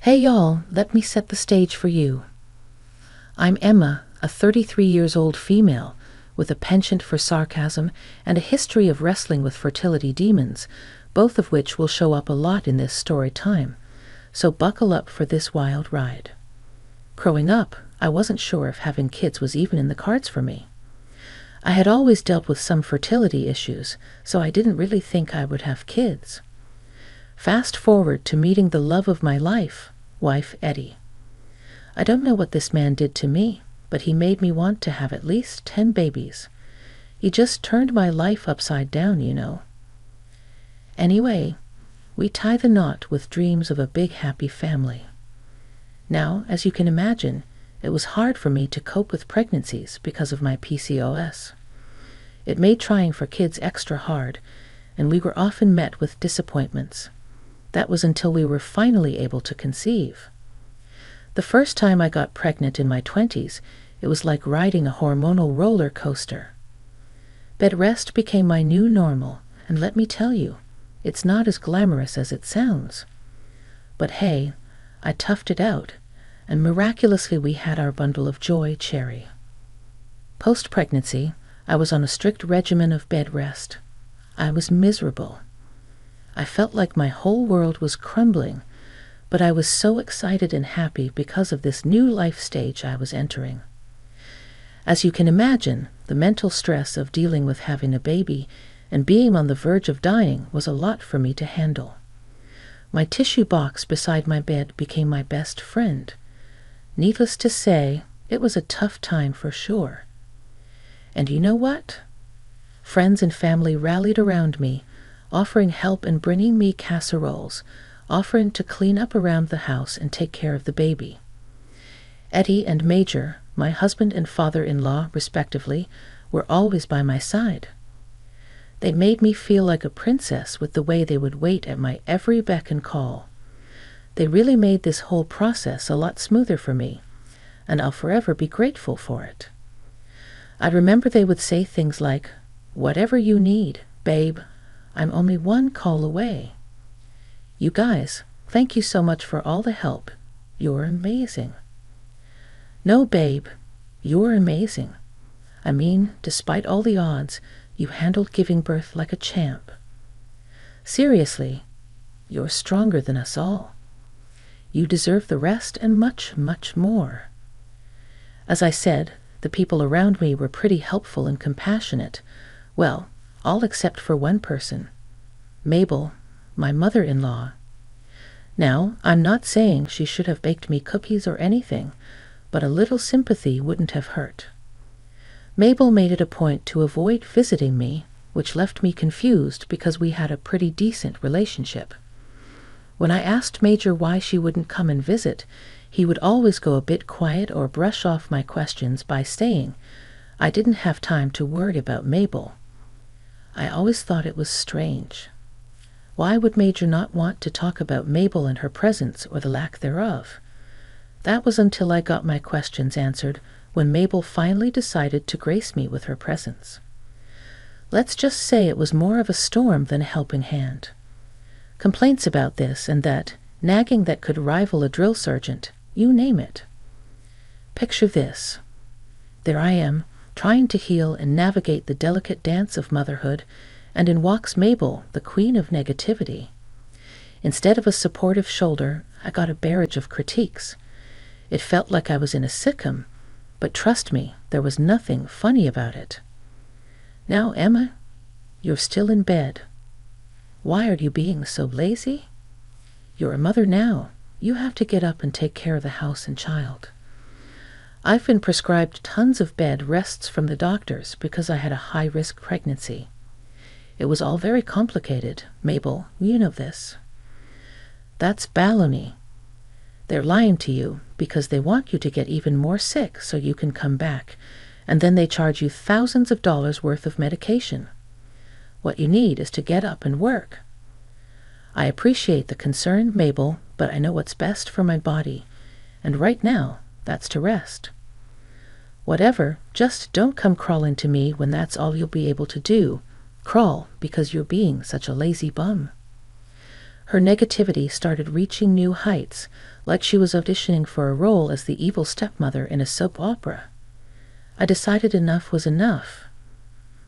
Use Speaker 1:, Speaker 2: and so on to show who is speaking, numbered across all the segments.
Speaker 1: Hey y'all, let me set the stage for you. I'm Emma, a 33 years old female with a penchant for sarcasm and a history of wrestling with fertility demons, both of which will show up a lot in this story time. So buckle up for this wild ride. Growing up, I wasn't sure if having kids was even in the cards for me. I had always dealt with some fertility issues, so I didn't really think I would have kids. Fast forward to meeting the love of my life, wife Eddie. I don't know what this man did to me, but he made me want to have at least 10 babies. He just turned my life upside down, you know. Anyway, we tie the knot with dreams of a big happy family. Now, as you can imagine, it was hard for me to cope with pregnancies because of my PCOS. It made trying for kids extra hard, and we were often met with disappointments. That was until we were finally able to conceive. The first time I got pregnant in my 20s, it was like riding a hormonal roller coaster. Bed rest became my new normal, and let me tell you, it's not as glamorous as it sounds. But hey, I toughed it out, and miraculously we had our bundle of joy, Cherry. Post-pregnancy, I was on a strict regimen of bed rest. I was miserable. I felt like my whole world was crumbling, but I was so excited and happy because of this new life stage I was entering. As you can imagine, the mental stress of dealing with having a baby and being on the verge of dying was a lot for me to handle. My tissue box beside my bed became my best friend. Needless to say, it was a tough time for sure. And you know what? Friends and family rallied around me, offering help and bringing me casseroles, offering to clean up around the house and take care of the baby. Eddie and Major, my husband and father-in-law, respectively, were always by my side. They made me feel like a princess with the way they would wait at my every beck and call. They really made this whole process a lot smoother for me, and I'll forever be grateful for it. I remember they would say things like, "Whatever you need, babe, I'm only one call away." You guys, thank you so much for all the help. You're amazing. No, babe, you're amazing. I mean, despite all the odds, you handled giving birth like a champ. Seriously, you're stronger than us all. You deserve the rest and much, much more. As I said, the people around me were pretty helpful and compassionate. Well, all except for one person, Mabel, my mother-in-law. Now, I'm not saying she should have baked me cookies or anything, but a little sympathy wouldn't have hurt. Mabel made it a point to avoid visiting me, which left me confused because we had a pretty decent relationship. When I asked Major why she wouldn't come and visit, he would always go a bit quiet or brush off my questions by saying, I didn't have time to worry about Mabel. I always thought it was strange. Why would Major not want to talk about Mabel and her presence or the lack thereof? That was until I got my questions answered when Mabel finally decided to grace me with her presence. Let's just say it was more of a storm than a helping hand. Complaints about this and that, nagging that could rival a drill sergeant, you name it. Picture this. There I am, trying to heal and navigate the delicate dance of motherhood, and in walks Mabel, the queen of negativity. Instead of a supportive shoulder, I got a barrage of critiques. It felt like I was in a sitcom, but trust me, there was nothing funny about it. Now, Emma, you're still in bed. Why are you being so lazy? You're a mother now. You have to get up and take care of the house and child. I've been prescribed tons of bed rests from the doctors because I had a high-risk pregnancy. It was all very complicated, Mabel, you know this. That's baloney. They're lying to you because they want you to get even more sick so you can come back, and then they charge you thousands of dollars worth of medication. What you need is to get up and work. I appreciate the concern, Mabel, but I know what's best for my body, and right now, that's to rest. Whatever, just don't come crawling to me when that's all you'll be able to do. Crawl because you're being such a lazy bum. Her negativity started reaching new heights, like she was auditioning for a role as the evil stepmother in a soap opera. I decided enough was enough.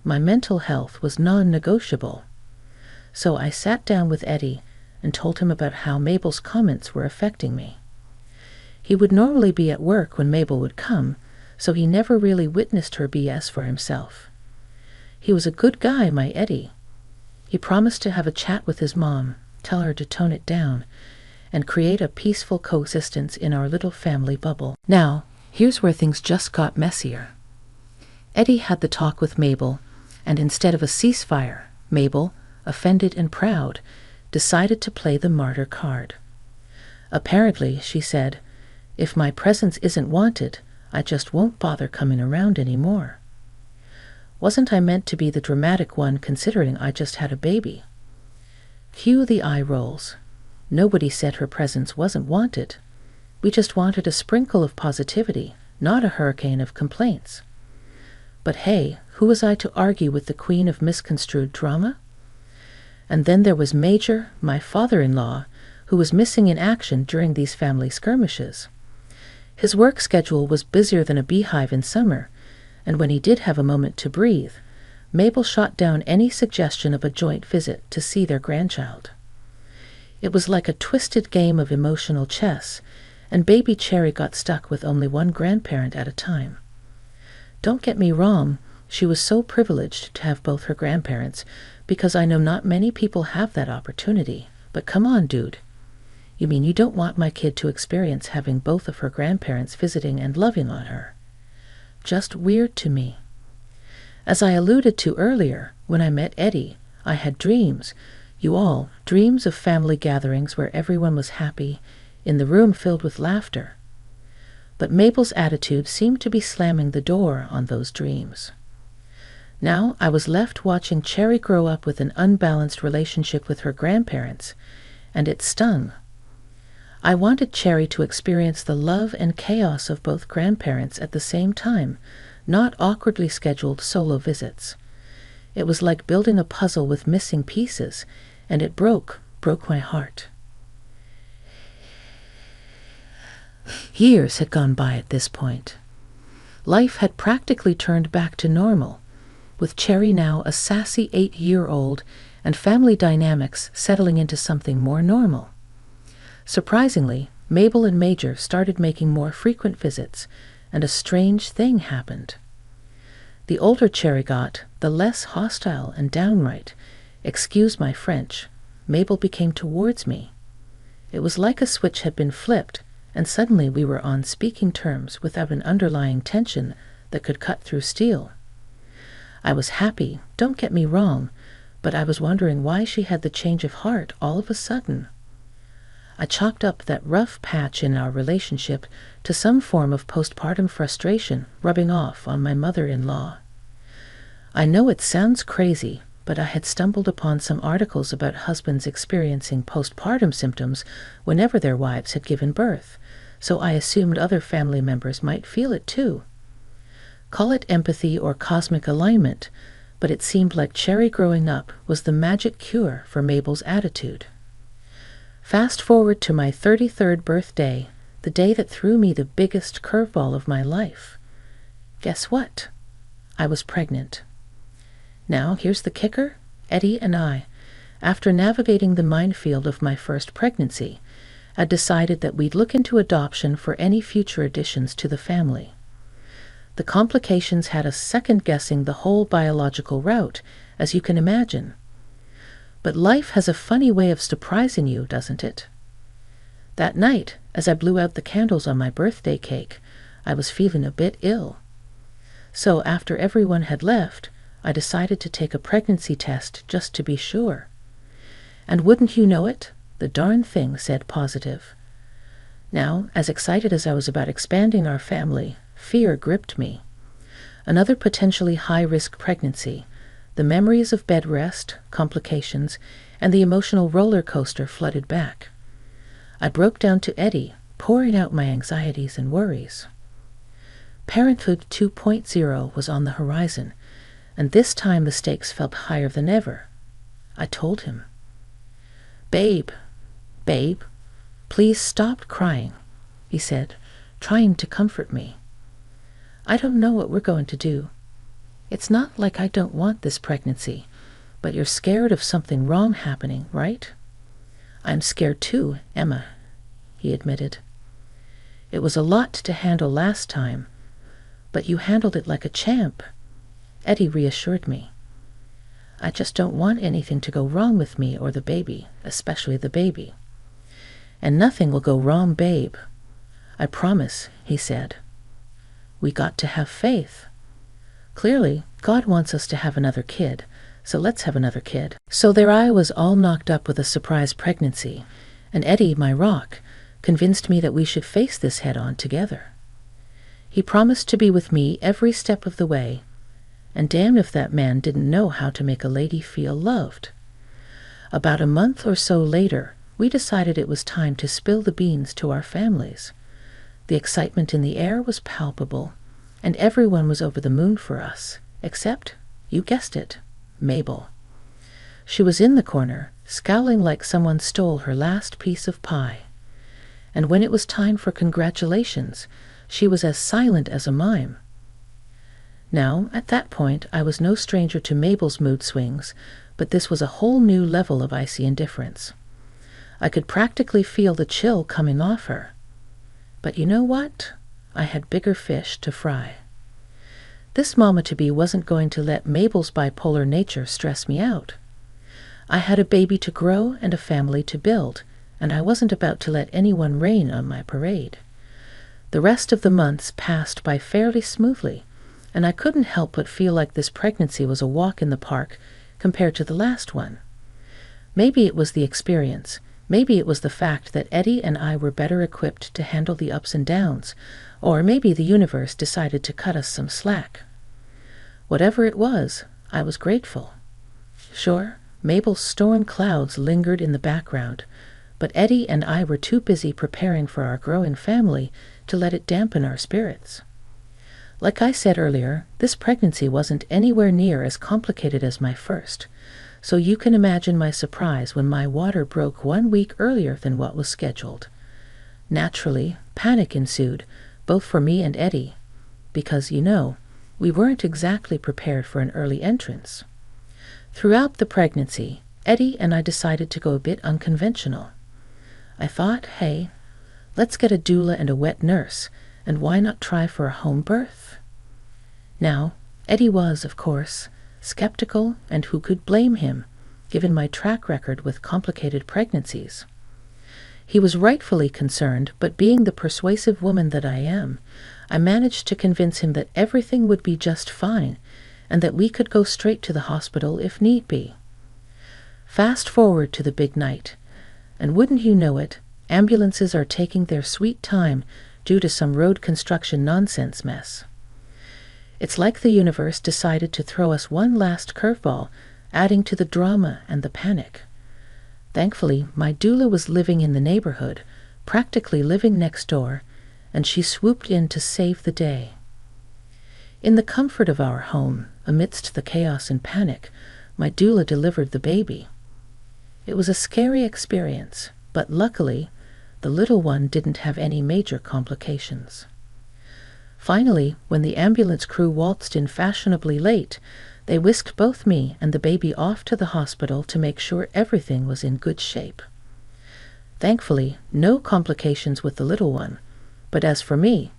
Speaker 1: My mental health was non-negotiable. So I sat down with Eddie and told him about how Mabel's comments were affecting me. He would normally be at work when Mabel would come, so he never really witnessed her BS for himself. He was a good guy, my Eddie. He promised to have a chat with his mom, tell her to tone it down, and create a peaceful coexistence in our little family bubble. Now, here's where things just got messier. Eddie had the talk with Mabel, and instead of a ceasefire, Mabel, offended and proud, decided to play the martyr card. Apparently, she said, "If my presence isn't wanted, I just won't bother coming around anymore." Wasn't I meant to be the dramatic one considering I just had a baby? Cue the eye rolls. Nobody said her presence wasn't wanted. We just wanted a sprinkle of positivity, not a hurricane of complaints. But hey, who was I to argue with the queen of misconstrued drama? And then there was Major, my father-in-law, who was missing in action during these family skirmishes. His work schedule was busier than a beehive in summer, and when he did have a moment to breathe, Mabel shot down any suggestion of a joint visit to see their grandchild. It was like a twisted game of emotional chess, and baby Cherry got stuck with only one grandparent at a time. Don't get me wrong, she was so privileged to have both her grandparents, because I know not many people have that opportunity. But come on, dude. You mean you don't want my kid to experience having both of her grandparents visiting and loving on her? Just weird to me. As I alluded to earlier, when I met Eddie, I had dreams, dreams of family gatherings where everyone was happy, in the room filled with laughter. But Mabel's attitude seemed to be slamming the door on those dreams. Now I was left watching Cherry grow up with an unbalanced relationship with her grandparents, and it stung. I wanted Cherry to experience the love and chaos of both grandparents at the same time, not awkwardly scheduled solo visits. It was like building a puzzle with missing pieces, and it broke my heart. Years had gone by at this point. Life had practically turned back to normal, with Cherry now a sassy 8-year-old and family dynamics settling into something more normal. Surprisingly, Mabel and Major started making more frequent visits, and a strange thing happened. The older Cherry got, the less hostile and downright, excuse my French, Mabel became towards me. It was like a switch had been flipped, and suddenly we were on speaking terms without an underlying tension that could cut through steel. I was happy, don't get me wrong, but I was wondering why she had the change of heart all of a sudden. I chalked up that rough patch in our relationship to some form of postpartum frustration rubbing off on my mother-in-law. I know it sounds crazy, but I had stumbled upon some articles about husbands experiencing postpartum symptoms whenever their wives had given birth, so I assumed other family members might feel it too. Call it empathy or cosmic alignment, but it seemed like Cherry growing up was the magic cure for Mabel's attitude. Fast forward to my 33rd birthday, the day that threw me the biggest curveball of my life. Guess what? I was pregnant. Now, here's the kicker. Eddie and I, after navigating the minefield of my first pregnancy, had decided that we'd look into adoption for any future additions to the family. The complications had us second-guessing the whole biological route, as you can imagine. But life has a funny way of surprising you, doesn't it? That night, as I blew out the candles on my birthday cake, I was feeling a bit ill. So after everyone had left, I decided to take a pregnancy test just to be sure. And wouldn't you know it, the darn thing said positive. Now, as excited as I was about expanding our family, fear gripped me. Another potentially high-risk pregnancy, the memories of bed rest, complications, and the emotional roller coaster flooded back. I broke down to Eddie, pouring out my anxieties and worries. Parenthood 2.0 was on the horizon, and this time the stakes felt higher than ever. I told him, "Babe, "Babe, please stop crying," he said, trying to comfort me. "I don't know what we're going to do. It's not like I don't want this pregnancy, but you're scared of something wrong happening, right?" "I'm scared too, Emma," he admitted. "It was a lot to handle last time, but you handled it like a champ," Eddie reassured me. "I just don't want anything to go wrong with me or the baby, especially the baby." "And nothing will go wrong, babe. I promise," he said. "We got to have faith. Clearly, God wants us to have another kid, so let's have another kid." So there I was, all knocked up with a surprise pregnancy, and Eddie, my rock, convinced me that we should face this head-on together. He promised to be with me every step of the way, and damn if that man didn't know how to make a lady feel loved. About a month or so later, we decided it was time to spill the beans to our families. The excitement in the air was palpable, and everyone was over the moon for us, except, you guessed it, Mabel. She was in the corner, scowling like someone stole her last piece of pie. And when it was time for congratulations, she was as silent as a mime. Now, at that point, I was no stranger to Mabel's mood swings, but this was a whole new level of icy indifference. I could practically feel the chill coming off her. But you know what? I had bigger fish to fry. This mama-to-be wasn't going to let Mabel's bipolar nature stress me out. I had a baby to grow and a family to build, and I wasn't about to let anyone rain on my parade. The rest of the months passed by fairly smoothly, and I couldn't help but feel like this pregnancy was a walk in the park compared to the last one. Maybe it was the experience. Maybe it was the fact that Eddie and I were better equipped to handle the ups and downs, or maybe the universe decided to cut us some slack. Whatever it was, I was grateful. Sure, Mabel's storm clouds lingered in the background, but Eddie and I were too busy preparing for our growing family to let it dampen our spirits. Like I said earlier, this pregnancy wasn't anywhere near as complicated as my first, so you can imagine my surprise when my water broke 1 week earlier than what was scheduled. Naturally, panic ensued, both for me and Eddie, because, we weren't exactly prepared for an early entrance. Throughout the pregnancy, Eddie and I decided to go a bit unconventional. I thought, hey, let's get a doula and a wet nurse, and why not try for a home birth? Now, Eddie was, of course, skeptical, and who could blame him, given my track record with complicated pregnancies? He was rightfully concerned, but being the persuasive woman that I am, I managed to convince him that everything would be just fine, and that we could go straight to the hospital if need be. Fast forward to the big night, and wouldn't you know it, ambulances are taking their sweet time due to some road construction nonsense mess. It's like the universe decided to throw us one last curveball, adding to the drama and the panic. Thankfully, my doula was living in the neighborhood, practically living next door, and she swooped in to save the day. In the comfort of our home, amidst the chaos and panic, my doula delivered the baby. It was a scary experience, but luckily, the little one didn't have any major complications. Finally, when the ambulance crew waltzed in fashionably late, they whisked both me and the baby off to the hospital to make sure everything was in good shape. Thankfully, no complications with the little one, but as for me,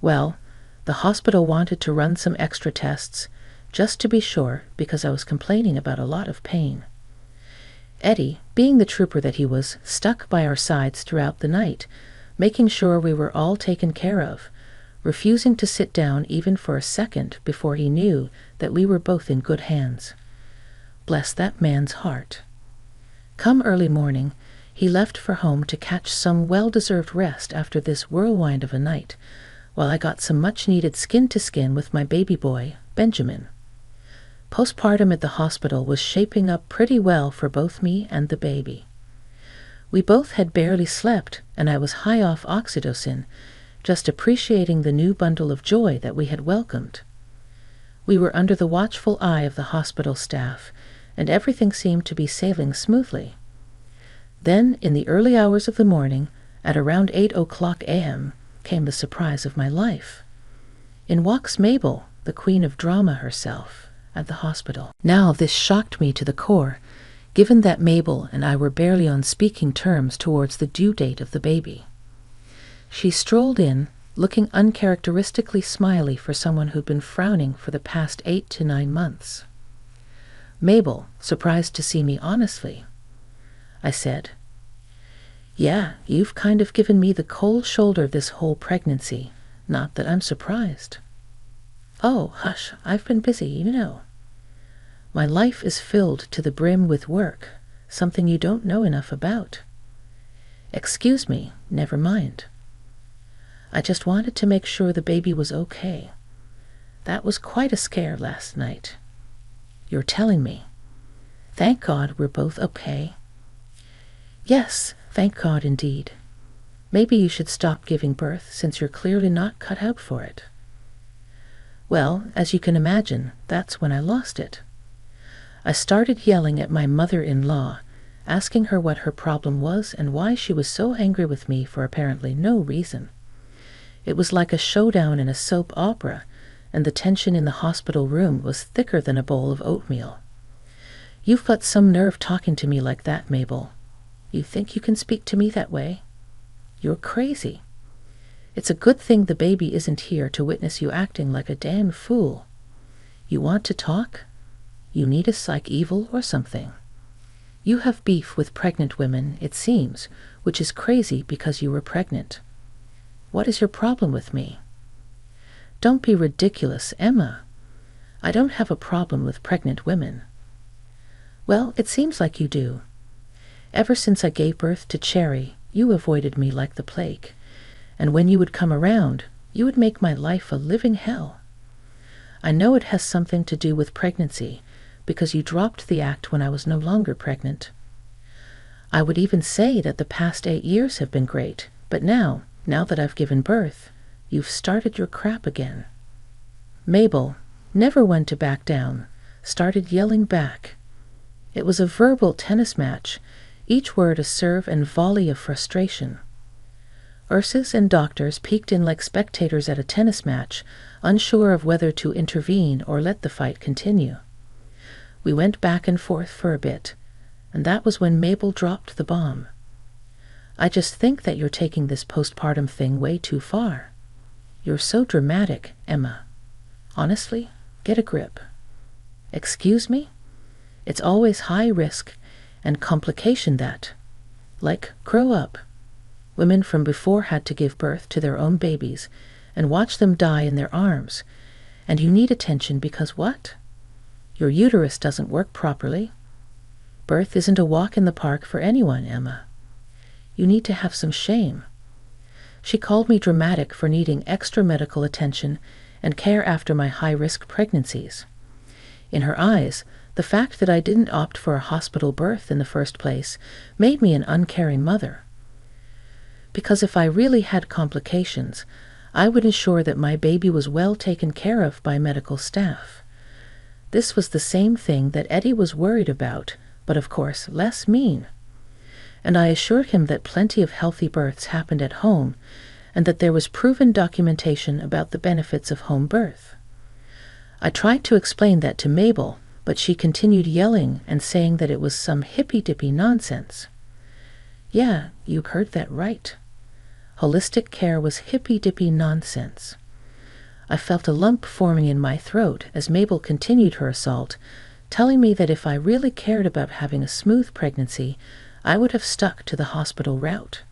Speaker 1: well, the hospital wanted to run some extra tests, just to be sure, because I was complaining about a lot of pain. Eddie, being the trooper that he was, stuck by our sides throughout the night, making sure we were all taken care of, refusing to sit down even for a second before he knew that we were both in good hands. Bless that man's heart. Come early morning, he left for home to catch some well-deserved rest after this whirlwind of a night, while I got some much-needed skin-to-skin with my baby boy, Benjamin. Postpartum at the hospital was shaping up pretty well for both me and the baby. We both had barely slept, and I was high off oxytocin, just appreciating the new bundle of joy that we had welcomed. We were under the watchful eye of the hospital staff, and everything seemed to be sailing smoothly. Then, in the early hours of the morning, at around 8 o'clock a.m., came the surprise of my life. In walks Mabel, the queen of drama herself, at the hospital. Now this shocked me to the core, given that Mabel and I were barely on speaking terms towards the due date of the baby. She strolled in, looking uncharacteristically smiley for someone who'd been frowning for the past 8 to 9 months. Mabel, surprised to see me honestly. I said, "Yeah, you've kind of given me the cold shoulder this whole pregnancy. Not that I'm surprised." "Oh, hush, I've been busy, you know. My life is filled to the brim with work, something you don't know enough about." "Excuse me, never mind. I just wanted to make sure the baby was okay. That was quite a scare last night." "You're telling me. Thank God we're both okay." "Yes, thank God indeed. Maybe you should stop giving birth since you're clearly not cut out for it." Well, as you can imagine, that's when I lost it. I started yelling at my mother-in-law, asking her what her problem was and why she was so angry with me for apparently no reason. It was like a showdown in a soap opera, and the tension in the hospital room was thicker than a bowl of oatmeal. "You've got some nerve talking to me like that, Mabel. You think you can speak to me that way? You're crazy. It's a good thing the baby isn't here to witness you acting like a damn fool. You want to talk? You need a psych evil or something. You have beef with pregnant women, it seems, which is crazy because you were pregnant. What is your problem with me?" "Don't be ridiculous, Emma. I don't have a problem with pregnant women." "Well, it seems like you do. Ever since I gave birth to Cherry, you avoided me like the plague, and when you would come around, you would make my life a living hell. I know it has something to do with pregnancy, because you dropped the act when I was no longer pregnant. I would even say that the past 8 years have been great, but now that I've given birth, you've started your crap again." Mabel, never one to back down, started yelling back. It was a verbal tennis match, each word a serve and volley of frustration. Nurses and doctors peeked in like spectators at a tennis match, unsure of whether to intervene or let the fight continue. We went back and forth for a bit, and that was when Mabel dropped the bomb. "I just think that you're taking this postpartum thing way too far. You're so dramatic, Emma. Honestly, get a grip." "Excuse me? It's always high risk and complication that. Like, grow up. Women from before had to give birth to their own babies and watch them die in their arms. And you need attention because what? Your uterus doesn't work properly. Birth isn't a walk in the park for anyone, Emma. You need to have some shame." She called me dramatic for needing extra medical attention and care after my high-risk pregnancies. In her eyes, the fact that I didn't opt for a hospital birth in the first place made me an uncaring mother. Because if I really had complications, I would ensure that my baby was well taken care of by medical staff. This was the same thing that Eddie was worried about, but of course less mean. And I assured him that plenty of healthy births happened at home, and that there was proven documentation about the benefits of home birth. I tried to explain that to Mabel, but she continued yelling and saying that it was some hippy-dippy nonsense. Yeah, you heard that right. Holistic care was hippy-dippy nonsense. I felt a lump forming in my throat as Mabel continued her assault, telling me that if I really cared about having a smooth pregnancy, I would have stuck to the hospital route.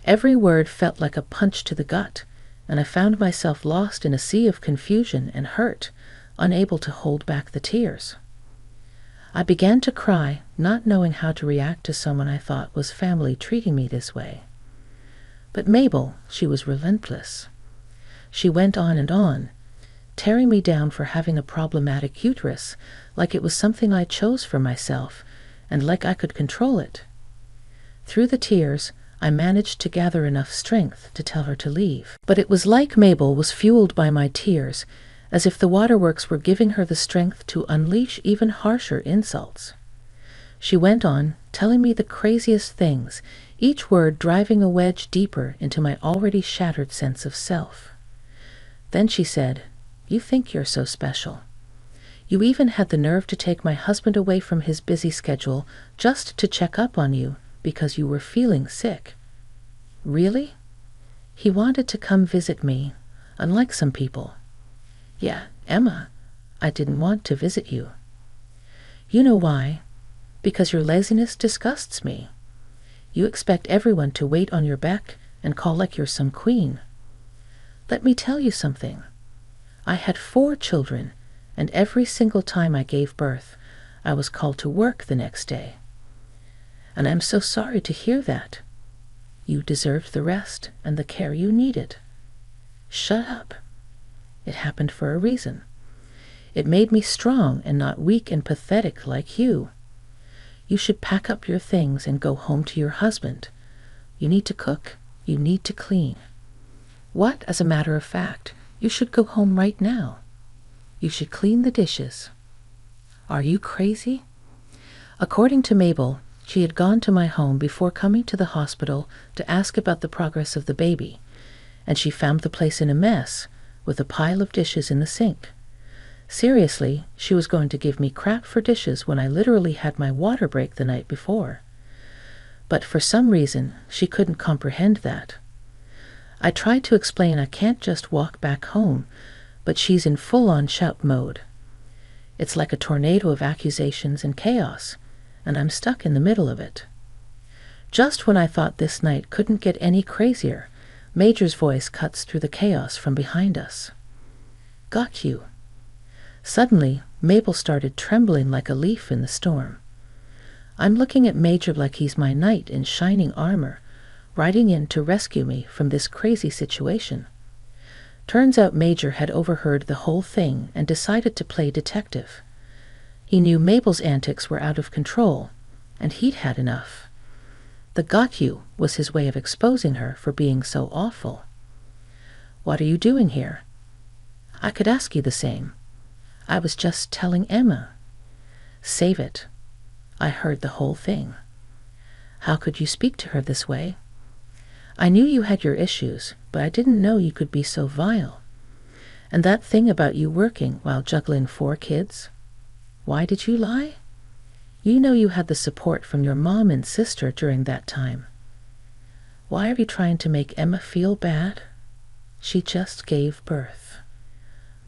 Speaker 1: Every word felt like a punch to the gut, and I found myself lost in a sea of confusion and hurt, unable to hold back the tears. I began to cry, not knowing how to react to someone I thought was family treating me this way. But Mabel, she was relentless. She went on and on, tearing me down for having a problematic uterus, like it was something I chose for myself, and like I could control it. Through the tears, I managed to gather enough strength to tell her to leave. But it was like Mabel was fueled by my tears, as if the waterworks were giving her the strength to unleash even harsher insults. She went on, telling me the craziest things, each word driving a wedge deeper into my already shattered sense of self. Then she said, "You think you're so special. You even had the nerve to take my husband away from his busy schedule just to check up on you because you were feeling sick. Really? He wanted to come visit me, unlike some people. Yeah, Emma, I didn't want to visit you. You know why? Because your laziness disgusts me. You expect everyone to wait on your beck and call like you're some queen. Let me tell you something. I had 4 children, and every single time I gave birth, I was called to work the next day. And I'm so sorry to hear that. You deserved the rest and the care you needed. Shut up. It happened for a reason. It made me strong and not weak and pathetic like you. You should pack up your things and go home to your husband. You need to cook. You need to clean. What, as a matter of fact, you should go home right now. You should clean the dishes. Are you crazy? According to Mabel, she had gone to my home before coming to the hospital to ask about the progress of the baby, and she found the place in a mess, with a pile of dishes in the sink. Seriously, she was going to give me crap for dishes when I literally had my water break the night before. But for some reason, she couldn't comprehend that. I tried to explain I can't just walk back home, but she's in full-on shout mode. It's like a tornado of accusations and chaos, and I'm stuck in the middle of it. Just when I thought this night couldn't get any crazier, Major's voice cuts through the chaos from behind us. Got you. Suddenly, Mabel started trembling like a leaf in the storm. I'm looking at Major like he's my knight in shining armor, riding in to rescue me from this crazy situation. Turns out Major had overheard the whole thing and decided to play detective. He knew Mabel's antics were out of control, and he'd had enough. The "got you" was his way of exposing her for being so awful. What are you doing here? I could ask you the same. I was just telling Emma. Save it. I heard the whole thing. How could you speak to her this way? I knew you had your issues, but I didn't know you could be so vile. And that thing about you working while juggling 4 kids? Why did you lie? You know you had the support from your mom and sister during that time. Why are you trying to make Emma feel bad? She just gave birth.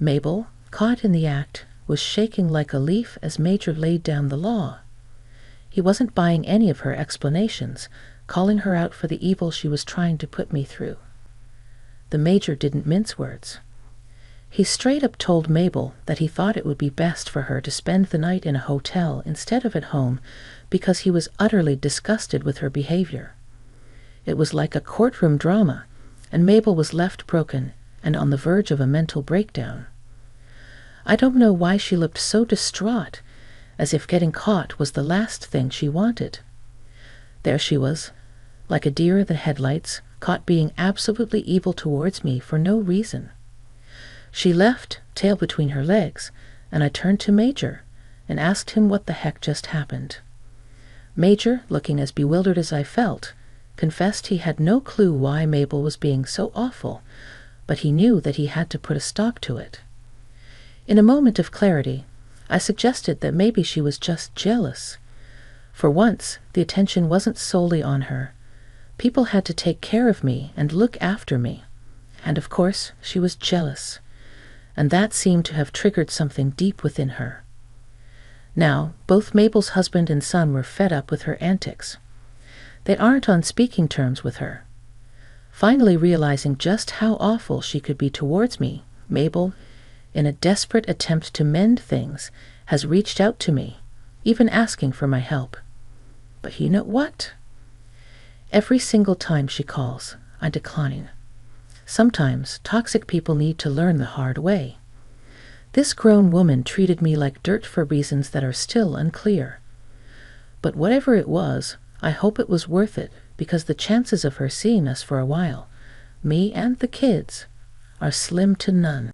Speaker 1: Mabel, caught in the act, was shaking like a leaf as Major laid down the law. He wasn't buying any of her explanations, calling her out for the evil she was trying to put me through. The Major didn't mince words. He straight up told Mabel that he thought it would be best for her to spend the night in a hotel instead of at home because he was utterly disgusted with her behavior. It was like a courtroom drama, and Mabel was left broken and on the verge of a mental breakdown. I don't know why she looked so distraught, as if getting caught was the last thing she wanted. There she was, like a deer in the headlights, caught being absolutely evil towards me for no reason. She left, tail between her legs, and I turned to Major and asked him what the heck just happened. Major, looking as bewildered as I felt, confessed he had no clue why Mabel was being so awful, but he knew that he had to put a stop to it. In a moment of clarity, I suggested that maybe she was just jealous. For once, the attention wasn't solely on her. People had to take care of me and look after me. And of course, she was jealous. And that seemed to have triggered something deep within her. Now, both Mabel's husband and son were fed up with her antics. They aren't on speaking terms with her. Finally realizing just how awful she could be towards me, Mabel, in a desperate attempt to mend things, has reached out to me, even asking for my help. But you know what? Every single time she calls, I decline. Sometimes toxic people need to learn the hard way. This grown woman treated me like dirt for reasons that are still unclear. But whatever it was, I hope it was worth it, because the chances of her seeing us for a while, me and the kids, are slim to none.